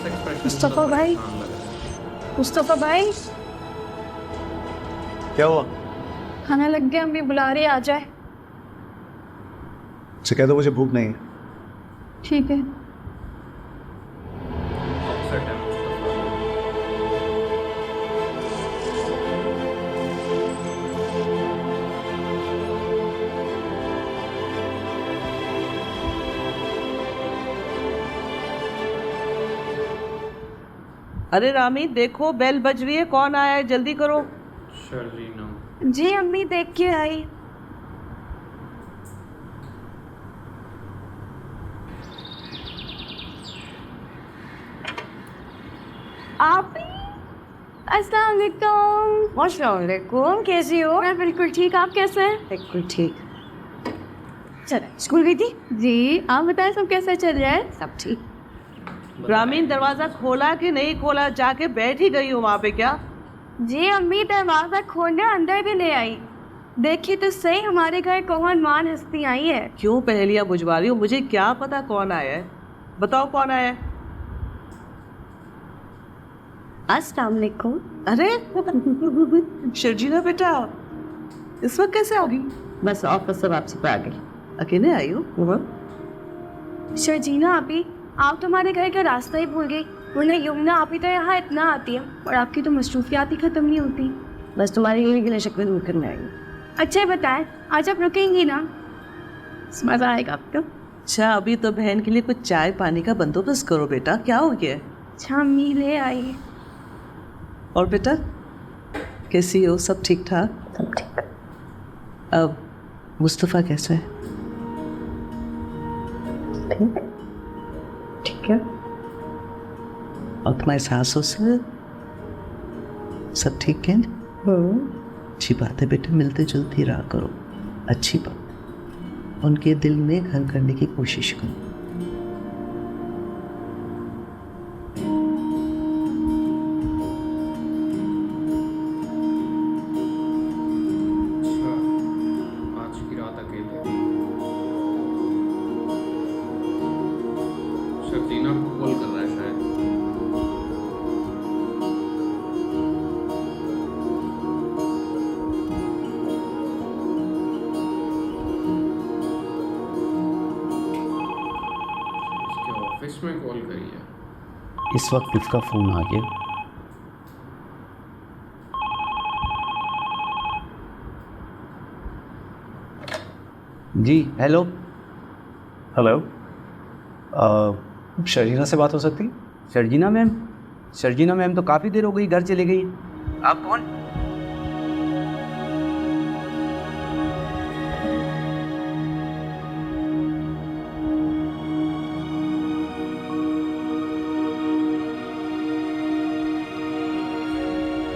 Face expression Mustafa भाई, मुस्तफ़ा भाई, क्या हुआ? खाना लग गया, अम्मी बुला रही, आ जाए। उसे कह दो मुझे भूख नहीं है। ठीक है। अपसेट है मुस्तफा। अरे रामी देखो बेल बज रही है, कौन आया है, जल्दी करो। शर्जीना। जी अम्मी देख के आई। आप अस्सलाम वालेकुम। वालेकुम, कैसी हो? मैं बिल्कुल ठीक, आप कैसे हैं? बिल्कुल ठीक। चल स्कूल गई थी जी, आप बताएं सब कैसा चल रहा है? सब ठीक। रामीन दरवाजा खोला कि नहीं खोला, जाके बैठ ही गई हो वहाँ पे क्या? जी अम्मी दरवाजा खोलने अंदर भी ले आई। देखिए तो सही हमारे घर कौन मान हस्ती आई है। क्यों पहेलियाँ बुझवा रही हो? मुझे क्या पता कौन आया है, बताओ कौन आया है। अस्सलाम वालेकुम। अरे शर्जीना बेटा, इस वक्त कैसे आओगी? बस ऑफिस से वापसी पर आ गई। अकेले आई हो? शर्जीना आपी, आप तो हमारे घर का रास्ता ही भूल गई। वरना यमुना आपी तो यहाँ इतना आती है और आपकी तो मसरूफियात ही खत्म नहीं होती। बस तुम्हारी यही गिले शिकवे दूर करने आई। अच्छा बताएं, आज आप रुकेंगी ना? मजा आएगा आपको। अच्छा अभी तो बहन के लिए कुछ चाय पानी का बंदोबस्त करो बेटा, क्या हो गया? अच्छा अम्मी ले आई। और बेटा कैसी हो, सब ठीक ठाक? सब ठीक। अब मुस्तफ़ा कैसा है? ठीक है। और तुम्हारे सासों से सब ठीक है? अच्छी बात है बेटा, मिलते जुलते रहा करो, अच्छी बात। उनके दिल में घर करने की कोशिश करो। अच्छा, आज की रात अकेले। शर्जीना को कॉल कर रहा है शायद। इसके ऑफिस में कॉल करी है। इस वक्त इसका फ़ोन आ गया। जी हेलो। हेलो, शर्जीना से बात हो सकती? शर्जीना मैम? शर्जीना मैम तो काफ़ी देर हो गई घर चले गई। आप कौन?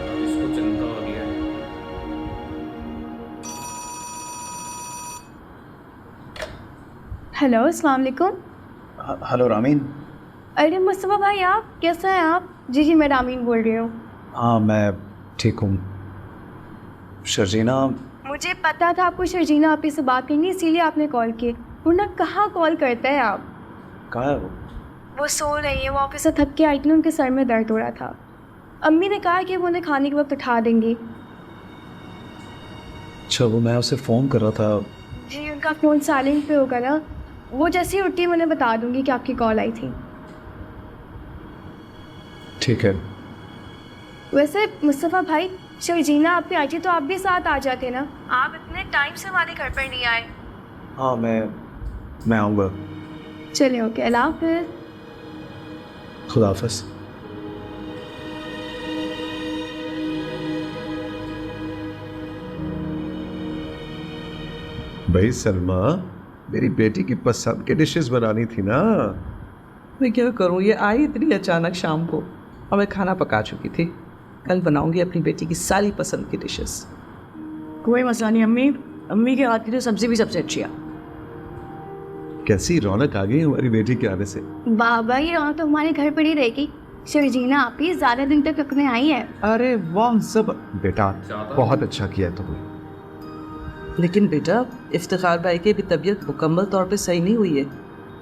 अब इसको चिंता हो रही है। हेलो अस्सलाम वालेकुम। हेलो रामीन। अरे मुस्तफ़ा भाई आप कैसे हैं आप? जी जी मैं रामीन बोल रही हूँ। हाँ मैं ठीक हूँ। शर्जीना, मुझे पता था आपको शर्जीना आपी से बात करनी, इसीलिए आपने कॉल की। वरना कहाँ कॉल करते हैं आप? कहाँ है वो? वो सो रही है, वो ऑफिस से थक के आई थी, उनके सर में दर्द हो रहा था। अम्मी ने कहा कि वो उन्हें खाने के वक्त उठा देंगी। अच्छा, वो मैं उसे फ़ोन कर रहा था। जी उनका फ़ोन साइलेंट पे होगा ना, वो जैसे ही उठी मैं उन्हें बता दूंगी कि आपकी कॉल आई थी। ठीक है। वैसे मुस्तफ़ा भाई, शर्जीना आप भी आई थी तो आप भी साथ आ जाते ना, आप इतने टाइम से हमारे घर पर नहीं आए। हाँ मैं आऊँगा। चलिए ओके, अल्लाह हाफ़िज़। खुदा हाफ़िज़। भाई सलमा, मेरी बेटी की पसंद के डिशेस बनानी थी ना। मैं क्या करूँ, ये आई इतनी अचानक शाम को और मैं खाना पका चुकी थी। कल बनाऊंगी अपनी बेटी की सारी पसंद की डिशेस। कोई मसला नहीं अम्मी, अम्मी के हाथ की तो सब्जी भी सबसे अच्छी है। कैसी रौनक आ गई हमारी बेटी के आने से। बाबा ये रौनक तो हमारे घर पर ही रहेगी। शर्जीना आप ही ज़्यादा दिन तक रखने आई है। अरे वाह, सब बेटा ज़्यादा? बहुत अच्छा किया है तुमने। लेकिन बेटा इफ्तिखार भाई की भी तबीयत मुकम्मल तौर पे सही नहीं हुई है।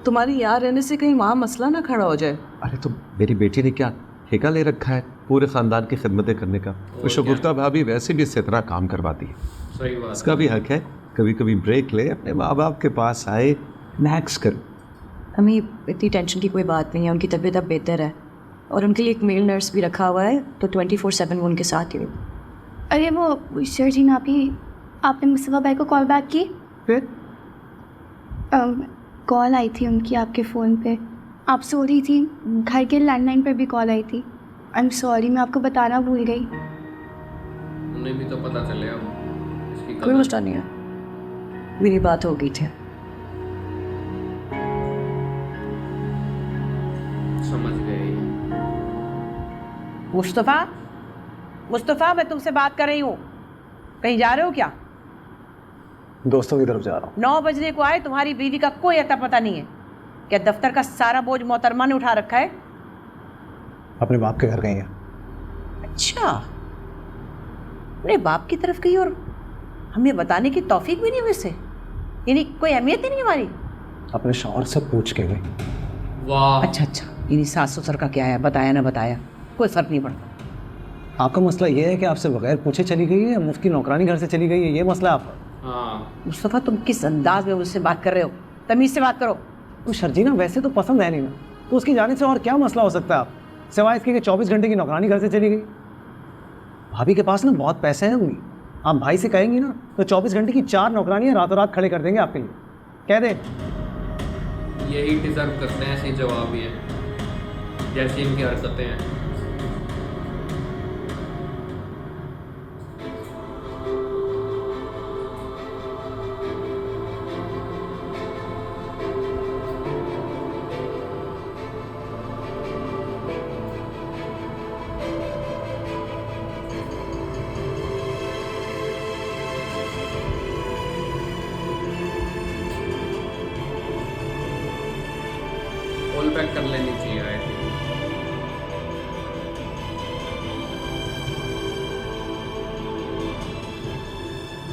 तुम्हारी यहाँ रहने से कहीं वहाँ मसला ना खड़ा हो जाए। अरे तो मेरी बेटी ने क्या ठेका ले रखा है पूरे ख़ानदान की खिदमतें करने का? तो शगुफ्ता भाभी वैसे भी इससे इतना काम करवाती है, सही बात इसका भी हक है कभी कभी ब्रेक ले, अपने माँ बाप के पास आए, रिलैक्स कर। अम्मी इतनी टेंशन की कोई बात नहीं है, उनकी तबीयत अब बेहतर है और उनके लिए एक मेल नर्स भी रखा हुआ है, तो 24/7 वो उनके साथ ही है। अरे वो शर्जीन आपने मुस्तफ़ा भाई को कॉल बैक की? फिर कॉल आई थी उनकी आपके फ़ोन पे, आप सो रही थी, घर के लैंडलाइन पर भी कॉल आई थी। आई एम सॉरी, मैं आपको बताना भूल गई। उन्हें भी तो पता चले अब इसकी कोई मसला नहीं है, मेरी बात हो गई थी। समझ गए। मुस्तफ़ा मैं तुमसे बात कर रही हूँ, कहीं जा रहे हो क्या? दोस्तों की तरफ जा रहा हूँ। 9 बजने को आए, तुम्हारी बीवी का कोई अता पता नहीं है। क्या दफ्तर का सारा बोझ मोहतरमा ने उठा रखा है? अपने बाप के घर गई है। अच्छा, अपने बाप की तरफ गई और हमें बताने की तौफीक भी नहीं हुई से, यानी कोई अहमियत ही नहीं हमारी। अपने शौहर से पूछ के गई। वाह, अच्छा, यानी सास ससुर का क्या है, बताया ना बताया, कोई फ़र्क नहीं पड़ता। आपका मसला ये है कि आपसे बगैर पूछे चली गई है, मुफ्त की नौकरानी घर से चली गई है, ये मसला है आपका। हाँ मुस्तफ़ा तुम किस अंदाज में मुझसे बात कर रहे हो? तमीज़ से बात करो। तो शर्जीना वैसे तो पसंद है नहीं ना, तो उसकी जाने से और क्या मसला हो सकता है आप, सिवाय इसके कि 24 घंटे की नौकरानी घर से चली गई। भाभी के पास ना बहुत पैसे हैं उंगली, आप भाई से कहेंगी ना तो 24 घंटे की 4 नौकरानियाँ रातों रात खड़े कर देंगे आपके लिए। कह दे यही डिजर्व करते हैं, ऐसे जवाब ही है जैसी इनकी हरकतें हैं। कॉल बैक कर लेनी चाहिए आई थिंक।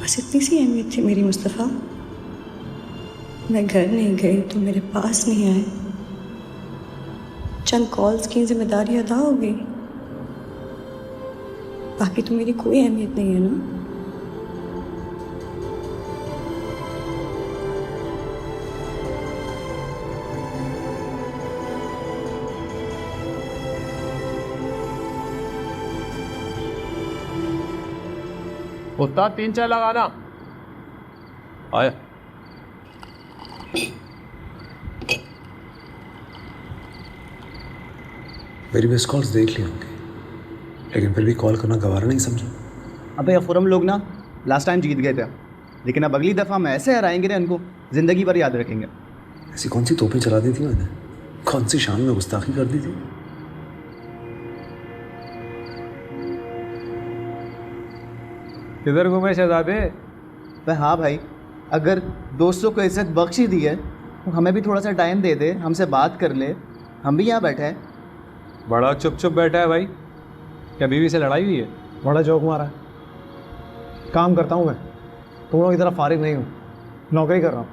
बस इतनी सी अहमियत थी मेरी मुस्तफ़ा। मैं घर नहीं गई तो मेरे पास नहीं आए, चंद कॉल्स की जिम्मेदारी अदा हो गई, बाकी तो मेरी कोई अहमियत नहीं है ना। उस्ताद 3 चाय लगाना। आया मेरी मिस कॉल्स देख ली होंगी, लेकिन फिर भी कॉल करना गवारा नहीं समझा। अबे अफुरम लोग ना लास्ट टाइम जीत गए थे, लेकिन अब अगली दफ़ा हम ऐसे हराएंगे ना इनको, ज़िंदगी भर याद रखेंगे। ऐसी कौन सी तोपें चला दी थी मैंने, कौन सी शान में गुस्ताखी कर दी थी? किधर घूमे शहजादे? तो हाँ भाई, अगर दोस्तों को इज्जत बख्श ही दी है तो हमें भी थोड़ा सा टाइम दे दे, हमसे बात कर ले, हम भी यहाँ बैठे हैं। बड़ा चुप चुप बैठा है भाई, क्या बीवी से लड़ाई हुई है? बड़ा जोक मारा है। काम करता हूँ मैं, तुम लोग की तरह फारिग नहीं हूँ, नौकरी कर रहा हूँ।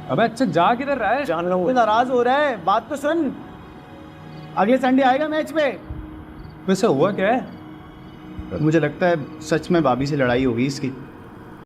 अबे अच्छा जा किधर रहा है? जान लो नाराज़ हो रहा है, बात तो सुन। अगले संडे आएगा मैच पे। वैसे हुआ क्या है? मुझे लगता है सच में भाभी से लड़ाई होगी इसकी।